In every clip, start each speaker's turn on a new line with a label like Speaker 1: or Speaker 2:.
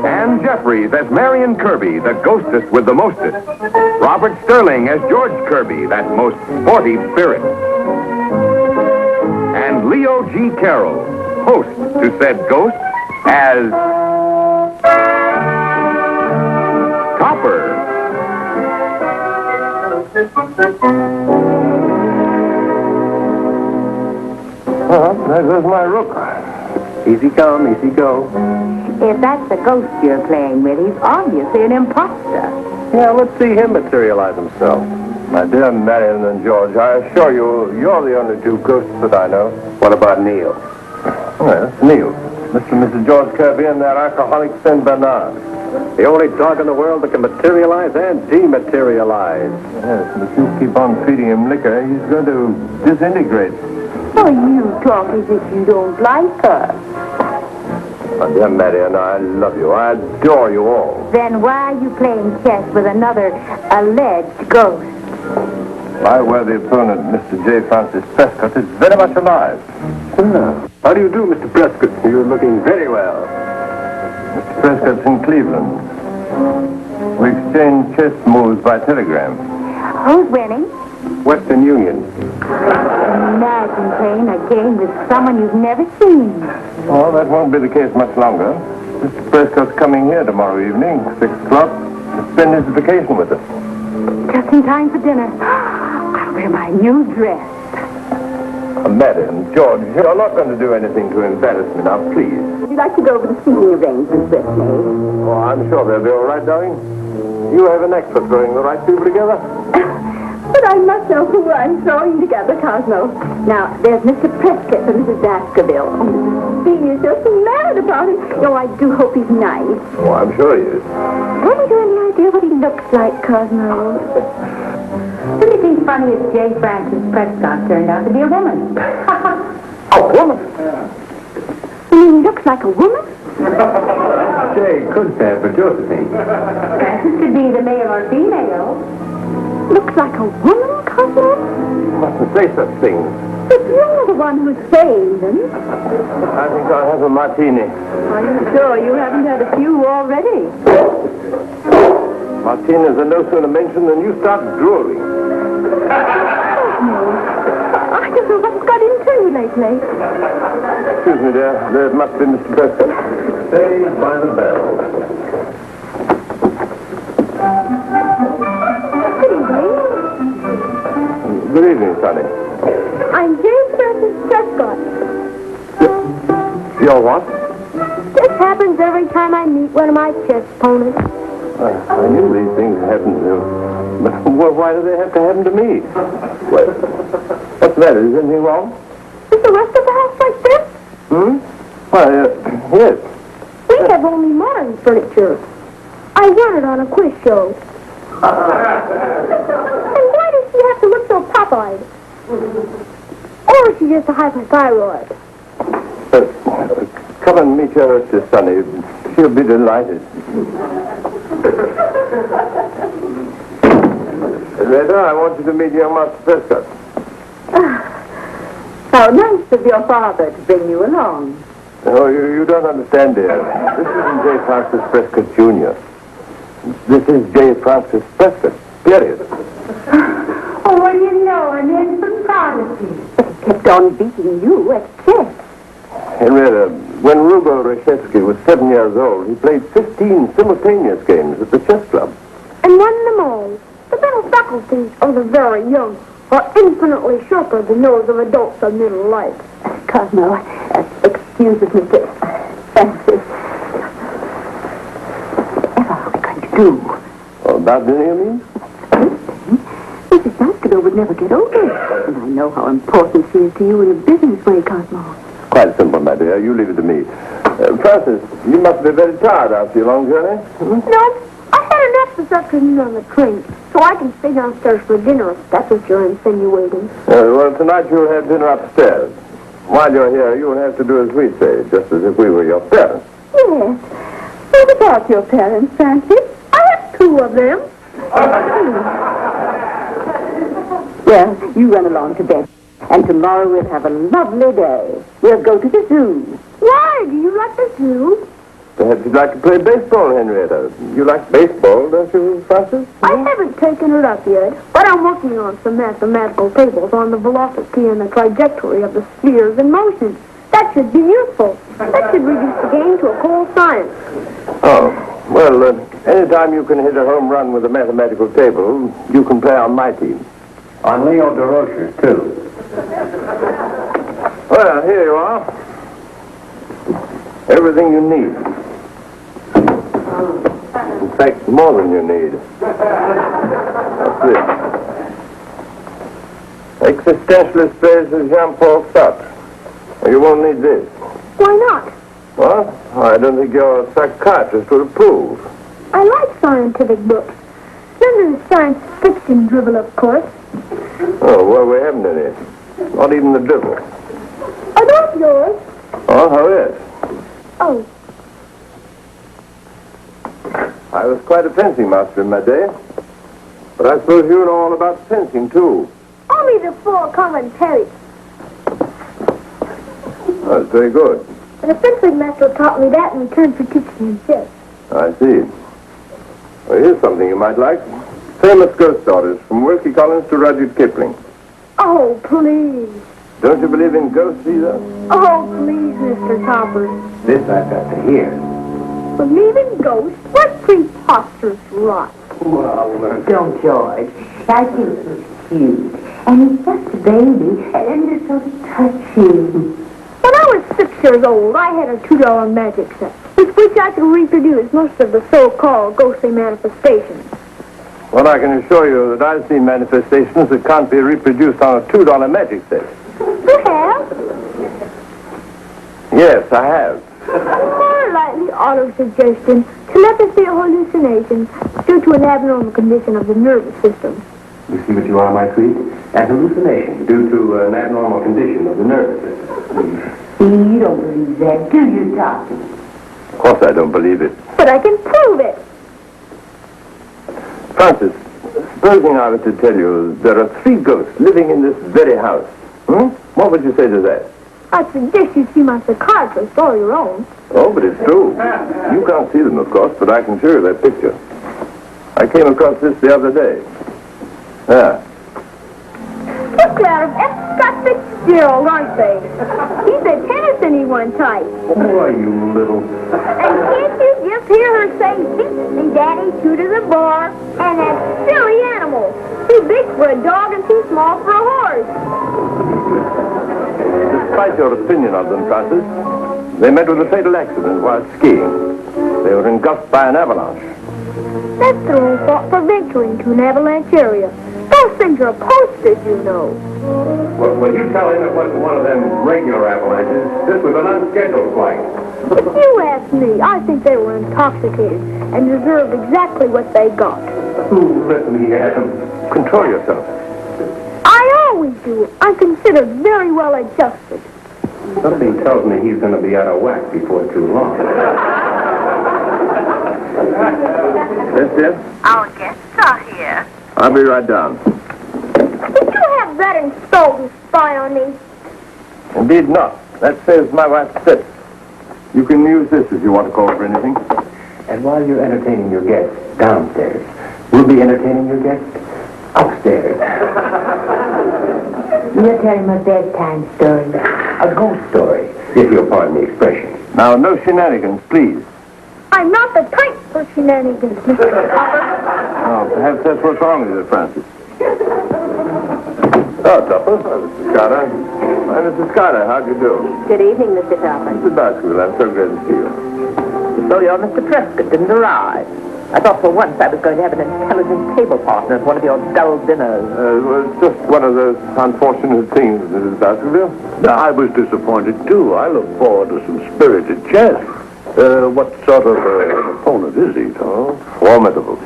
Speaker 1: Ann Jeffries as Marion Kirby, the ghostess with the mostest. Robert Sterling as George Kirby, that most sporty spirit. And Leo G. Carroll, host to said ghost, as Topper.
Speaker 2: Well, there goes my rook. Easy come, easy go.
Speaker 3: If that's the ghost you're playing with, he's obviously an imposter.
Speaker 2: Yeah, let's see him materialize himself. My dear Marion and George, I assure you, you're the only two ghosts that I know. What about Neil? Well, Neil. Mr. and Mrs. George Kirby and their alcoholic St. Bernard. The only dog in the world that can materialize and dematerialize. Yes, but you keep on feeding him liquor, he's going to disintegrate.
Speaker 3: Oh, you talk as if you don't like her.
Speaker 2: My dear Marion, I love you. I adore you all.
Speaker 3: Then why are you playing chess with another alleged ghost?
Speaker 2: My worthy opponent, Mr. J. Francis Prescott, is very much alive. How do you do, Mr. Prescott? You're looking very well. Mr. Prescott's in Cleveland. We exchange chess moves by telegram.
Speaker 3: Who's winning?
Speaker 2: Western Union.
Speaker 3: Imagine playing a game with someone you've never seen.
Speaker 2: Well, that won't be the case much longer. Mr. Prescott's coming here tomorrow evening, 6 o'clock, to spend his vacation with us.
Speaker 3: Just in time for dinner. I'll wear my new dress.
Speaker 2: Marion, George, you're not going to do anything to embarrass me now, please.
Speaker 3: Would you like to go over the seating arrangements with me?
Speaker 2: Oh, I'm sure they'll be all right, darling. You have a knack for throwing the right people together.
Speaker 3: But I must know who I'm throwing together, Cosmo. Now, there's Mr. Prescott and Mrs. Baskerville. He is just mad about it. Oh, I do hope he's nice.
Speaker 2: Oh, I'm sure he is.
Speaker 3: Haven't you any idea what he looks like, Cosmo? Wouldn't it be funny if J. Francis Prescott turned out to be a woman?
Speaker 2: A woman?
Speaker 3: You mean he looks like a woman?
Speaker 2: Jay could stand for Josephine.
Speaker 3: Francis could be the male or female. Looks like a woman, Cosmo?
Speaker 2: You mustn't say such things.
Speaker 3: But you're the one who's saying them.
Speaker 2: I think I'll have a martini.
Speaker 3: Are you sure you haven't had a few already?
Speaker 2: Martina's are no sooner mentioned than you start drooling.
Speaker 3: I don't know what's got into you lately.
Speaker 2: Excuse me, dear. There must be Mr. Prescott. Saved by the bell. Good evening, Sonny.
Speaker 3: I'm James Francis Prescott.
Speaker 2: You're what?
Speaker 3: This happens every time I meet one of my chess opponents.
Speaker 2: I knew these things happened to you. But why do they have to happen to me? What's the matter? Is anything wrong?
Speaker 3: Is the rest of the house like this?
Speaker 2: Why, yes.
Speaker 3: We have only modern furniture. I won it on a quiz show. And why does she have to look so pop-eyed? Or is she just a hypothyroid?
Speaker 2: Come and meet your hostess, Sonny. She'll be delighted. Later, I want you to meet young Master Prescott.
Speaker 3: How nice of your father to bring you along.
Speaker 2: Oh, you don't understand, dear. This isn't J. Francis Prescott, Jr. This is J. Francis Prescott, period.
Speaker 3: Oh, well, you know, an infant prodigy. But he kept on beating you at chess.
Speaker 2: Henrietta, when Rugo Reshevsky was 7 years old, he played 15 simultaneous games at the chess club.
Speaker 3: And won them all. The mental faculties of the very young are infinitely sharper than those of adults of middle life. Cosmo, excuse us, Mr. Francis. Whatever are we going to do?
Speaker 2: Oh, about dinner, you mean?
Speaker 3: Mrs. Baskerville would never get over it. And I know how important she is to you in a business way, Cosmo.
Speaker 2: Quite simple, my dear. You leave it to me. Francis, you must be very tired after your long journey.
Speaker 3: No, I had enough this afternoon on the train, so I can stay downstairs for dinner if that's what you're insinuating.
Speaker 2: Well, tonight you'll have dinner upstairs. While you're here, you'll have to do as we say, just as if we were your parents.
Speaker 3: Yes. What about your parents, Francis? I have 2 of them. Well, you run along to bed. And tomorrow we'll have a lovely day. We'll go to the zoo. Why? Do you like the zoo?
Speaker 2: Perhaps if you'd like to play baseball, Henrietta. You like baseball, don't you, Francis?
Speaker 3: I haven't taken it up yet, but I'm working on some mathematical tables on the velocity and the trajectory of the spheres in motion. That should be useful. That should reduce the game to a cold science.
Speaker 2: Oh, well, anytime you can hit a home run with a mathematical table, you can play on my team. On Leo DeRocher's, too. Well, here you are. Everything you need. In fact, more than you need. That's it. Existentialist plays as Jean-Paul Sartre. You won't need this.
Speaker 3: Why not?
Speaker 2: Well, I don't think your psychiatrist would approve.
Speaker 3: I like scientific books. None of the science fiction drivel, of course.
Speaker 2: Oh, well, we haven't any. Not even the drivel.
Speaker 3: Are those yours?
Speaker 2: Oh, how is?
Speaker 3: Oh.
Speaker 2: I was quite a fencing master in my day. But I suppose you know all about fencing, too.
Speaker 3: Only the 4 common parries.
Speaker 2: Oh, that's very good.
Speaker 3: And a fencing master taught me that in return for teaching himself.
Speaker 2: I see. Well, here's something you might like. Famous ghost stories, from Wilkie Collins to Rudyard Kipling.
Speaker 3: Oh, please.
Speaker 2: Don't you believe in ghosts either?
Speaker 3: Oh, please, Mr. Topper.
Speaker 2: This I've got to hear.
Speaker 3: Believe in ghosts? What preposterous rot.
Speaker 4: Well, don't, George. I think he's cute. And he's just a baby, and it's so touching.
Speaker 3: When I was 6 years old, I had a $2 magic set, with which I could reproduce most of the so-called ghostly manifestations.
Speaker 2: Well, I can assure you that I've seen manifestations that can't be reproduced on a $2 magic set.
Speaker 3: You have?
Speaker 2: Yes, I have.
Speaker 3: More likely auto-suggestion, telepathy or hallucinations due to an abnormal condition of the nervous system.
Speaker 2: You see what you are, my sweet? A hallucination due to an abnormal condition of the nervous system.
Speaker 4: See, you don't believe that, do you, Doctor?
Speaker 2: Of course I don't believe it.
Speaker 3: But I can prove it.
Speaker 2: Francis, supposing I were to tell you there are 3 ghosts living in this very house, what would you say to that?
Speaker 3: I'd suggest you see my psychiatrist or your own.
Speaker 2: Oh, but it's true. You can't see them, of course, but I can show you that picture. I came across this the other day. Yeah.
Speaker 3: Look out of F. Scott Fitzgerald, aren't they? He said Tennyson he one type.
Speaker 2: Why, you little...
Speaker 3: And can't you just hear her say, beat me, Daddy, two to the bar? And that silly animal. Too big for a dog and too small for a horse.
Speaker 2: Despite your opinion of them, Francis, they met with a fatal accident while skiing. They were engulfed by an avalanche.
Speaker 3: That's their own fault for venturing to an avalanche area. Those things are posters, you know.
Speaker 2: Well, you tell him it wasn't one of them regular avalanches. This was an unscheduled flight.
Speaker 3: If you ask me, I think they were intoxicated and deserved exactly what they got.
Speaker 2: Listen here, Adam. Control yourself.
Speaker 3: I always do. I'm considered very well adjusted.
Speaker 2: Something tells me he's going to be out of whack before too long. Yes, dear?
Speaker 4: Our guests are here.
Speaker 2: I'll be right down.
Speaker 3: Did you have that installed to spy on me?
Speaker 2: Indeed not. That saves my wife's set. You can use this if you want to call for anything. And while you're entertaining your guests downstairs, we'll be entertaining your guests upstairs.
Speaker 4: You're telling a bedtime story.
Speaker 2: A ghost story, if you'll pardon the expression. Now, no shenanigans, please.
Speaker 3: I'm not the type for shenanigans, Mr. Topper.
Speaker 2: Oh, perhaps that's what's wrong with it, Francis. Oh, Topper. Mr. Carter. Hi, Mrs. Carter. How'd you do?
Speaker 4: Good evening, Mr. Topper.
Speaker 2: Mr. Baskerville, I'm so glad to see you.
Speaker 4: So your Mr. Prescott didn't arrive. I thought for once I was going to have an intelligent table partner at one of your dull dinners.
Speaker 2: Well, it's just one of those unfortunate things, Mrs. Baskerville.
Speaker 5: I was disappointed, too. I look forward to some spirited chess. What sort of opponent is he, Tom?
Speaker 2: Oh, formidable.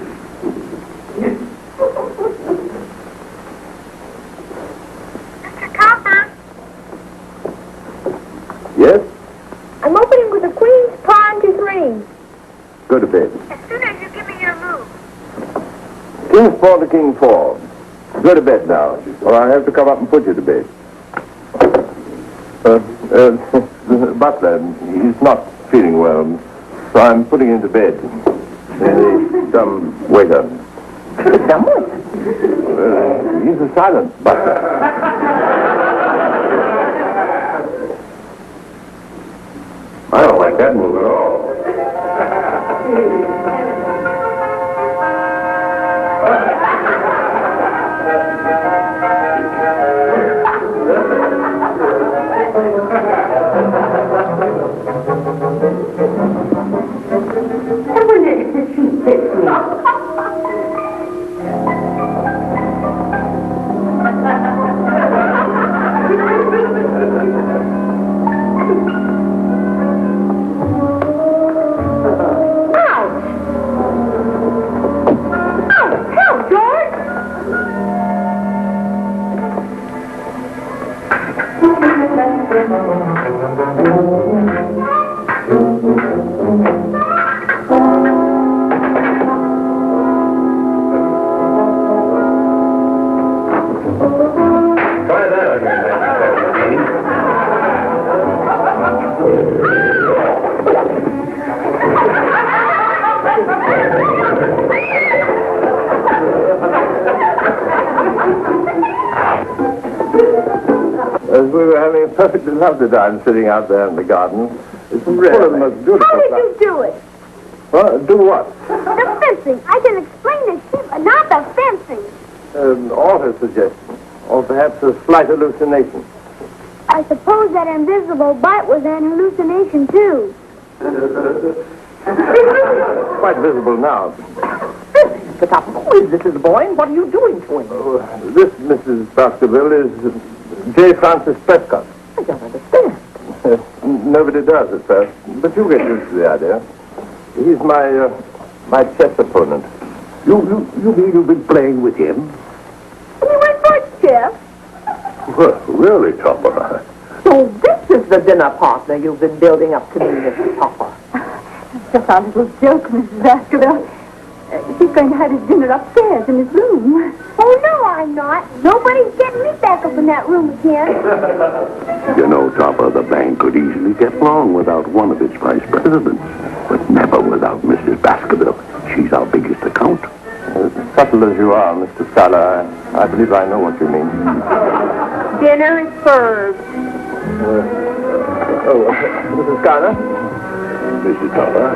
Speaker 3: Mr. Topper,
Speaker 2: Yes?
Speaker 3: I'm opening with a queen's pawn to 3.
Speaker 2: Go to bed.
Speaker 3: As soon as you give me your move.
Speaker 2: King 4 to King 4. Go to bed now, or I have to come up and put you to bed. Butler, he's not feeling well. So I'm putting him to bed. Some waiter.
Speaker 4: Some waiter?
Speaker 2: He's a silent butler. I don't like that move at all.
Speaker 4: I wonder if the sheet fits me.
Speaker 2: Try that on your As we were having a perfectly lovely time sitting out there in the garden, it's full of the most beautiful
Speaker 3: How did
Speaker 2: flowers.
Speaker 3: you do it?
Speaker 2: Well, do what?
Speaker 3: The fencing. I can explain the sheep, but not the fencing.
Speaker 2: Author suggestion, or perhaps a slight hallucination.
Speaker 3: I suppose that invisible bite was an hallucination, too.
Speaker 2: Quite visible now.
Speaker 4: But who is this little boy, and what are you doing to him?
Speaker 2: This, Mrs. Baskerville, is J. Francis Prescott.
Speaker 4: I don't understand.
Speaker 2: Nobody does at first, but you get used to the idea. He's my chess opponent.
Speaker 5: You mean you've been playing with him?
Speaker 3: You went first, Jeff.
Speaker 5: Well, really, Topper.
Speaker 4: So this is the dinner partner you've been building up to me, Mr. Topper.
Speaker 3: Just our little joke, Mrs. Baskerville. He's going to have his dinner upstairs in his room. Oh, no, I'm not. Nobody's getting me back up in that room again.
Speaker 5: You know, Topper, the bank could easily get along without one of its vice presidents, but never without Mrs. Baskerville. She's our biggest account.
Speaker 2: Subtle as you are, Mr. Scala, I believe I know what you mean.
Speaker 3: Dinner is served.
Speaker 2: Mrs. Scala?
Speaker 5: Mrs. Topper.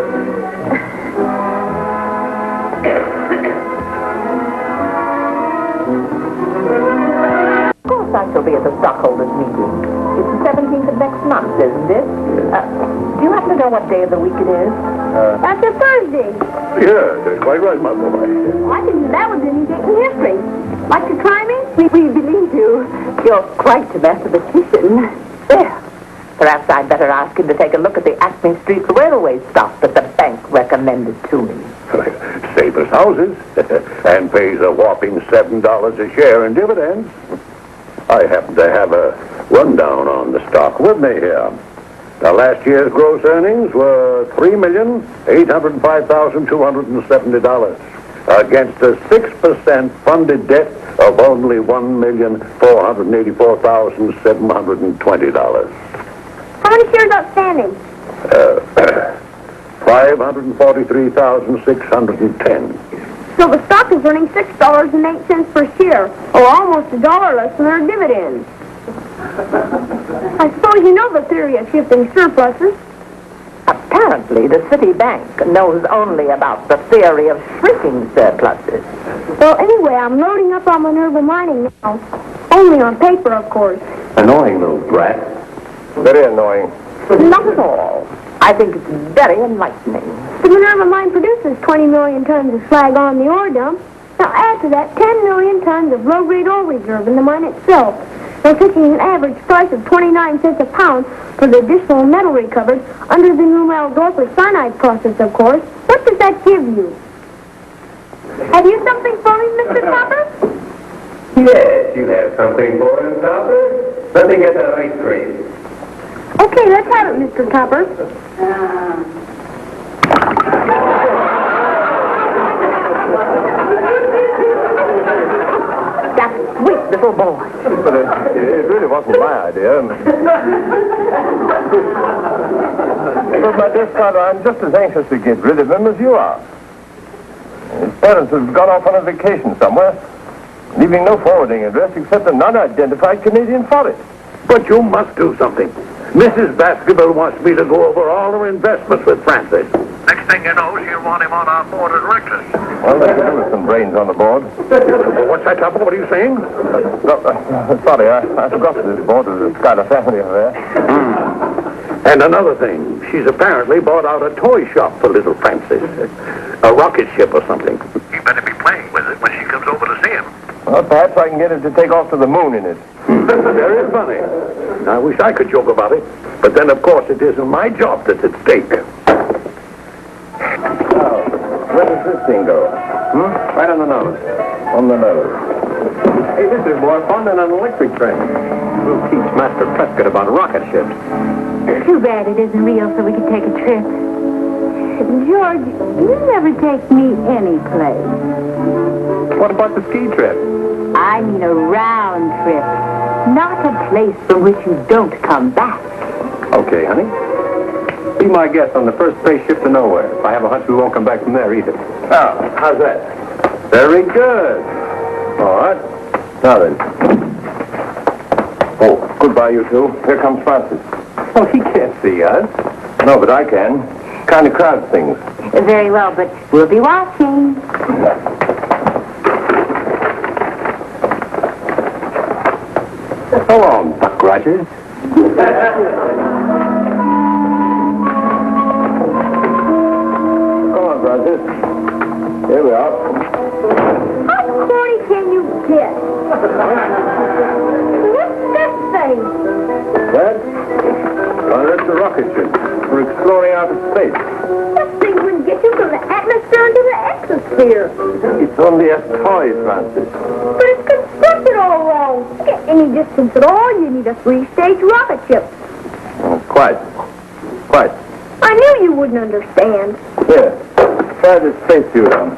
Speaker 4: Of course I shall be at the stockholders' meeting. It's the 17th of next month, isn't it? Do you happen to know what day of the week it is?
Speaker 3: That's a Thursday.
Speaker 5: Yeah, that's quite right, my boy.
Speaker 3: I can do that with any date in history. Like to try me?
Speaker 4: We believe you. You're quite a mathematician. Well, perhaps I'd better ask him to take a look at the Acme Street Railway stock that the bank recommended to me.
Speaker 5: Safe as houses, and pays a whopping $7 a share in dividends. I happen to have a rundown on the stock with me here. Now, last year's gross earnings were $3,805,270 against a 6% funded debt of only $1,484,720.
Speaker 3: How many shares outstanding?
Speaker 5: 543,610.
Speaker 3: So the stock is earning $6.08 per share, or almost $1 less than our dividends. I suppose you know the theory of shifting surpluses.
Speaker 4: Apparently, the city bank knows only about the theory of shrinking surpluses.
Speaker 3: Well, anyway, I'm loading up on Minerva Mining now. Only on paper, of course.
Speaker 2: Annoying little brat. Very annoying.
Speaker 4: Not at all. I think it's very enlightening.
Speaker 3: The Minerva Mine produces 20 million tons of slag on the ore dump. Now add to that 10 million tons of low-grade ore reserve in the mine itself. They're taking an average price of 29 cents a pound for the additional metal recovered under the new Aldorfer cyanide process, of course. What does that give you? Have you something for me, Mr. Topper?
Speaker 2: Yes, you have something for him, Topper. Let me get that ice cream.
Speaker 3: Okay, let's have it, Mr. Topper.
Speaker 4: That's sweet, wonderful boy.
Speaker 2: But it really wasn't my idea. But, my dear Father, I'm just as anxious to get rid of him as you are. His parents have gone off on a vacation somewhere, leaving no forwarding address except an unidentified Canadian forest.
Speaker 5: But you must do something. Mrs. Baskerville wants me to go over all her investments with Francis. Next thing you know, she'll want him on our board of directors.
Speaker 2: Well, there with some brains on the board.
Speaker 5: What's that, Tupper? What are you saying?
Speaker 2: Sorry, I forgot that this board was a kind of family affair.
Speaker 5: And another thing, she's apparently bought out a toy shop for little Francis. A rocket ship or something. He better be playing with it when she comes over to see him.
Speaker 2: Well, perhaps I can get him to take off to the moon in it.
Speaker 5: Very funny. I wish I could joke about it. But then, of course, it isn't my job that's at stake.
Speaker 2: Now, where does this thing go?
Speaker 1: Right on the nose.
Speaker 2: On the nose.
Speaker 1: Hey, this is more fun than an electric train. We'll teach Master Prescott about rocket ships.
Speaker 3: Too bad it isn't real so we could take a trip. George, you never take me any place.
Speaker 1: What about the ski trip?
Speaker 4: I mean a round trip, not a place from which you don't come back.
Speaker 1: Okay, honey. Be my guest on the first spaceship to nowhere. I have a hunch we won't come back from there either.
Speaker 2: Now, how's that?
Speaker 1: Very good.
Speaker 2: All right. Now then. Oh, goodbye, you two. Here comes Francis.
Speaker 1: Oh, he can't see us.
Speaker 2: No, but I can. Kind of crowd things.
Speaker 4: Very well, but we'll be watching.
Speaker 1: So long, Buck Rogers.
Speaker 2: Come on, Francis. Here we are.
Speaker 3: How corny can you get? What's this thing?
Speaker 2: That? Well, that's a rocket ship. We're exploring outer space.
Speaker 3: This thing wouldn't get you from the atmosphere into the exosphere.
Speaker 2: It's only a toy, Francis.
Speaker 3: But it's constructed all wrong. To get any distance at all, you need a three-stage rocket ship.
Speaker 2: Quite.
Speaker 3: I knew you wouldn't understand.
Speaker 2: Here. Try this spacesuit on.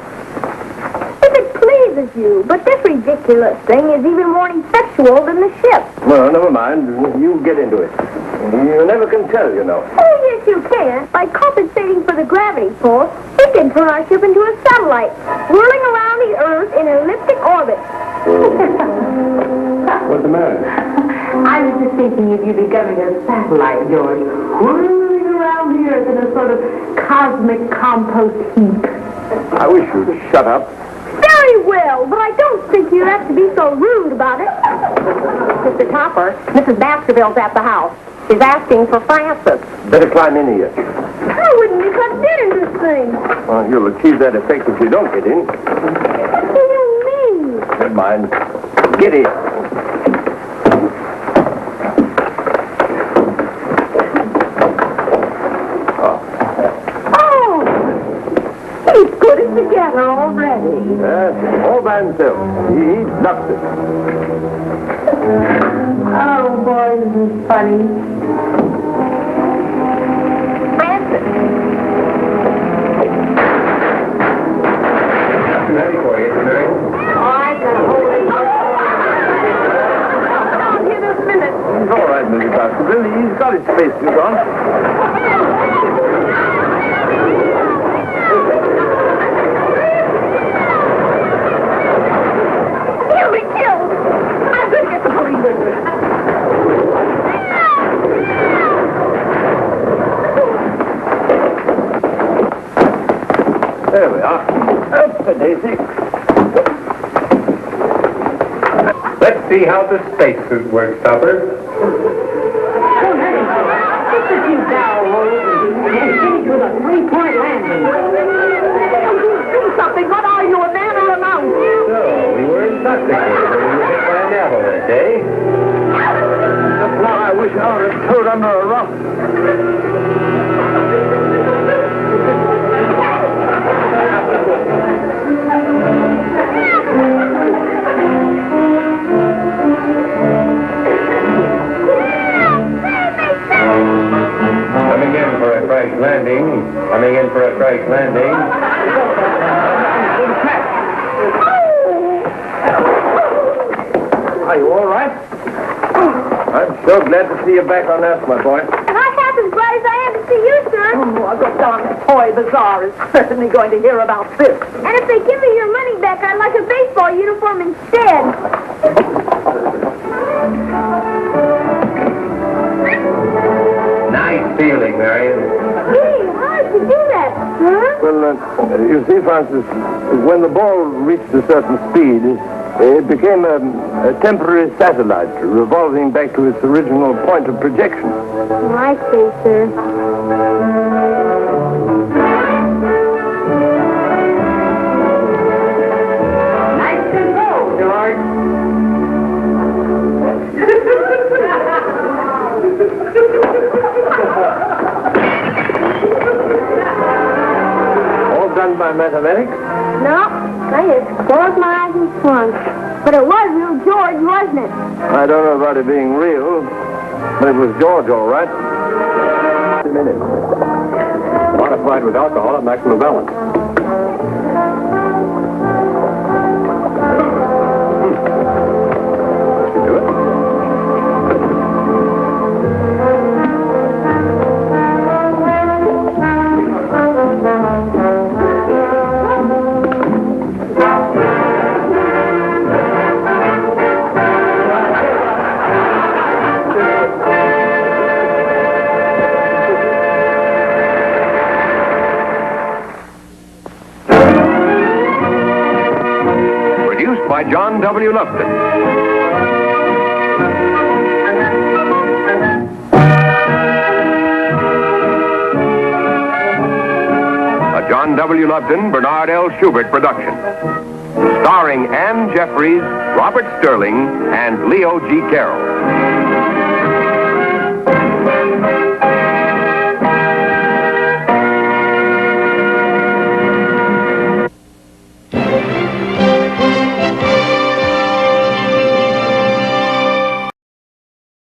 Speaker 3: If it pleases you, but this ridiculous thing is even more effectual than the ship.
Speaker 2: Well, never mind. You get into it. You never can tell, you know.
Speaker 3: Oh, yes, you can. By compensating for the gravity force, we can turn our ship into a satellite, whirling around the Earth in an elliptic orbit.
Speaker 1: What's the matter?
Speaker 4: I was just thinking of you becoming a satellite, George, whirling around the Earth in a sort of cosmic compost heap.
Speaker 2: I wish you'd shut up.
Speaker 3: Very well, but I don't think you have to be so rude about it. Mr. Topper, Mrs. Baskerville's at the house. She's asking for Francis.
Speaker 2: Better climb in here.
Speaker 3: I wouldn't be cut dead in this thing.
Speaker 2: Well, you'll achieve that effect if you don't get in.
Speaker 3: What do you mean?
Speaker 2: Never mind. Get in.
Speaker 3: Oh, he's put it together already.
Speaker 2: Yes, all by himself. He ducks it.
Speaker 4: Oh, boy, this is funny. Francis.
Speaker 1: Ready for you, Mary.
Speaker 4: I've got a whole
Speaker 3: Down here this minute.
Speaker 2: He's all right, Mrs. Baskerville. He's got his spacesuit on.
Speaker 3: He'll be killed. I'm going to get the police.
Speaker 2: There we are. Up the daisy.
Speaker 1: Let's see how the spacesuit works, Topper.
Speaker 4: Just a few barrel rolls and finish with a three-point landing.
Speaker 3: Do something. What are you, a man or a mouse?
Speaker 1: So, we were intoxicated when we were hit by an apple that day.
Speaker 2: Just now I wish I would have towed under a rock.
Speaker 1: Coming in for a crash landing. Coming in for a crash landing.
Speaker 2: I Are you all right? I'm so glad to see you back on Earth, my boy.
Speaker 3: And I'm half as glad as I am to see you, sir.
Speaker 4: Oh, I'll go down to Toy Bazaar is certainly going to hear about this.
Speaker 3: And if they give me your money back, I'd like a baseball uniform instead.
Speaker 2: Nice feeling, Marion.
Speaker 3: Gee, how did you do that, sir?
Speaker 2: Well, you see, Francis, when the ball reached a certain speed, it became a temporary satellite revolving back to its original point of projection.
Speaker 3: I see, sir.
Speaker 4: Nice to go, George.
Speaker 2: All done by mathematics?
Speaker 3: No, I just closed my eyes and swung. But it was real George, wasn't it?
Speaker 2: I don't know about it being real, but it was George, all right. 2 minutes. Modified with alcohol at maximum balance. Do it.
Speaker 1: Produced by John W. Lufton. A John W. Lufton, Bernard L. Schubert production. Starring Ann Jeffries, Robert Sterling, and Leo G. Carroll.